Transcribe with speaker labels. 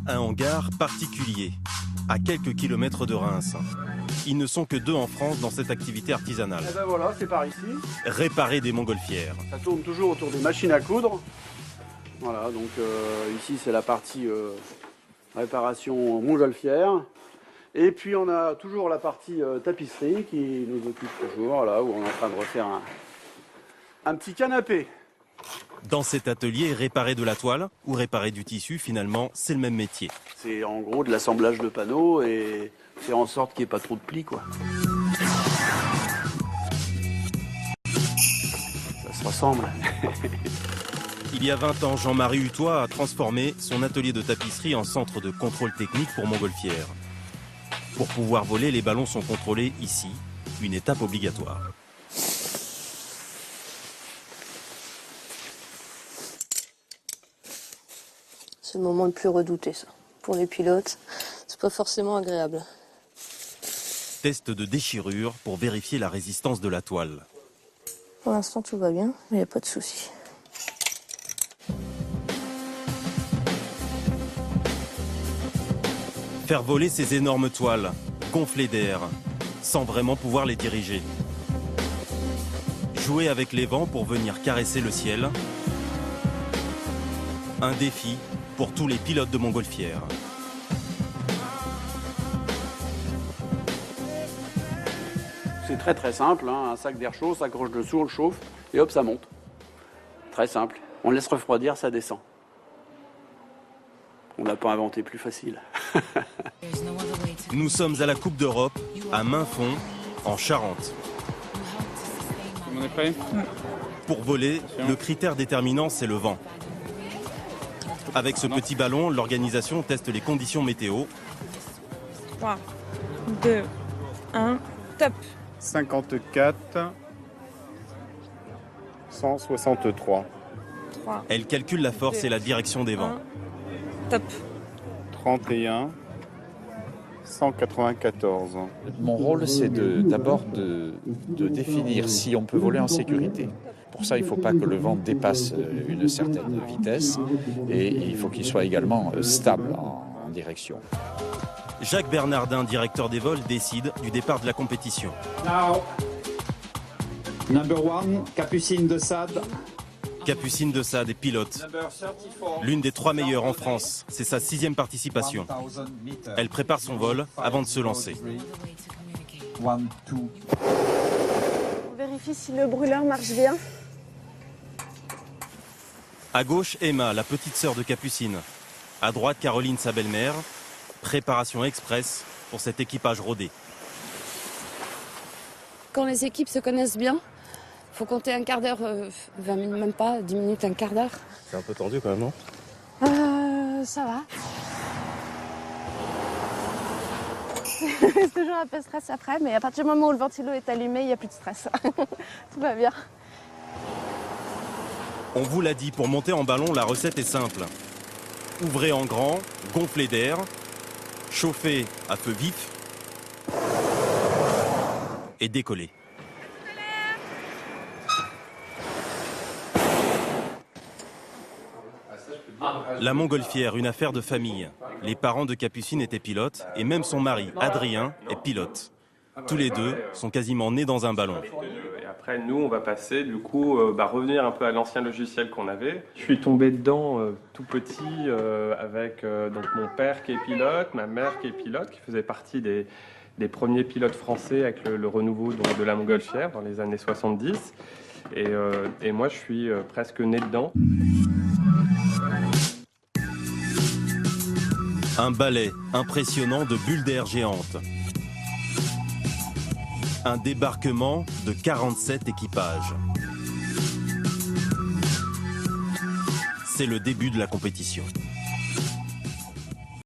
Speaker 1: un hangar particulier, à quelques kilomètres de Reims. Ils ne sont que 2 en France dans cette activité artisanale.
Speaker 2: Et ben voilà, c'est par ici.
Speaker 1: Réparer des montgolfières.
Speaker 2: Ça tourne toujours autour des machines à coudre. Voilà, donc ici c'est la partie réparation montgolfière. Et puis on a toujours la partie tapisserie qui nous occupe toujours, là où on est en train de refaire un petit canapé.
Speaker 1: Dans cet atelier, réparer de la toile ou réparer du tissu, finalement, c'est le même métier.
Speaker 2: C'est en gros de l'assemblage de panneaux et faire en sorte qu'il n'y ait pas trop de plis, quoi. Ça se ressemble.
Speaker 1: Il y a 20 ans, Jean-Marie Hutois a transformé son atelier de tapisserie en centre de contrôle technique pour montgolfières. Pour pouvoir voler, les ballons sont contrôlés ici, une étape obligatoire.
Speaker 3: C'est le moment le plus redouté, ça. Pour les pilotes, c'est pas forcément agréable.
Speaker 1: Test de déchirure pour vérifier la résistance de la toile.
Speaker 3: Pour l'instant, tout va bien, il n'y a pas de souci.
Speaker 1: Faire voler ces énormes toiles, gonflées d'air, sans vraiment pouvoir les diriger. Jouer avec les vents pour venir caresser le ciel. Un défi pour tous les pilotes de montgolfières.
Speaker 2: C'est très très simple, hein. Un sac d'air chaud, on s'accroche dessous, on le chauffe et hop, ça monte. Très simple. On laisse refroidir, ça descend. On n'a pas inventé plus facile.
Speaker 1: Nous sommes à la Coupe d'Europe, à Mainfond, en Charente.
Speaker 4: On est prêt ?
Speaker 1: Pour voler, le critère déterminant, c'est le vent. Avec ce petit ballon, l'organisation teste les conditions météo.
Speaker 5: 3, 2, 1, top.
Speaker 4: 54, 163,
Speaker 5: 3,
Speaker 1: Elle calcule la force et la direction des vents.
Speaker 5: 1, top.
Speaker 4: 31, 194.
Speaker 6: Mon rôle, c'est d'abord de définir si on peut voler en sécurité. Pour ça, il ne faut pas que le vent dépasse une certaine vitesse et il faut qu'il soit également stable en direction.
Speaker 1: Jacques Bernardin, directeur des vols, décide du départ de la compétition.
Speaker 7: Now, number 1, Capucine de Sade.
Speaker 1: Capucine de Sade est pilote. L'une des 3 meilleures en France. C'est sa 6e participation. Elle prépare son vol avant de se lancer.
Speaker 7: One, two.
Speaker 5: On vérifie si le brûleur marche bien.
Speaker 1: À gauche, Emma, la petite sœur de Capucine. À droite, Caroline, sa belle-mère. Préparation express pour cet équipage rodé.
Speaker 3: Quand les équipes se connaissent bien, faut compter un quart d'heure, 20 minutes, même pas, 10 minutes, un quart d'heure.
Speaker 1: C'est un peu tendu quand même, non?
Speaker 3: Ça va.
Speaker 5: C'est toujours un peu stress après, mais à partir du moment où le ventilo est allumé, il n'y a plus de stress. Tout va bien.
Speaker 1: On vous l'a dit, pour monter en ballon, la recette est simple. Ouvrez en grand, gonflez d'air, chauffez à feu vif et décollez. La montgolfière, une affaire de famille. Les parents de Capucine étaient pilotes et même son mari, Adrien, est pilote. Tous les deux sont quasiment nés dans un ballon.
Speaker 8: Et après, nous, on va passer, du coup, revenir un peu à l'ancien logiciel qu'on avait. Je suis tombé dedans tout petit avec donc mon père qui est pilote, ma mère qui est pilote, qui faisait partie des premiers pilotes français avec le renouveau de la montgolfière dans les années 70. Et moi, je suis presque né dedans.
Speaker 1: Un balai impressionnant de bulles d'air géantes. Un débarquement de 47 équipages. C'est le début de la compétition.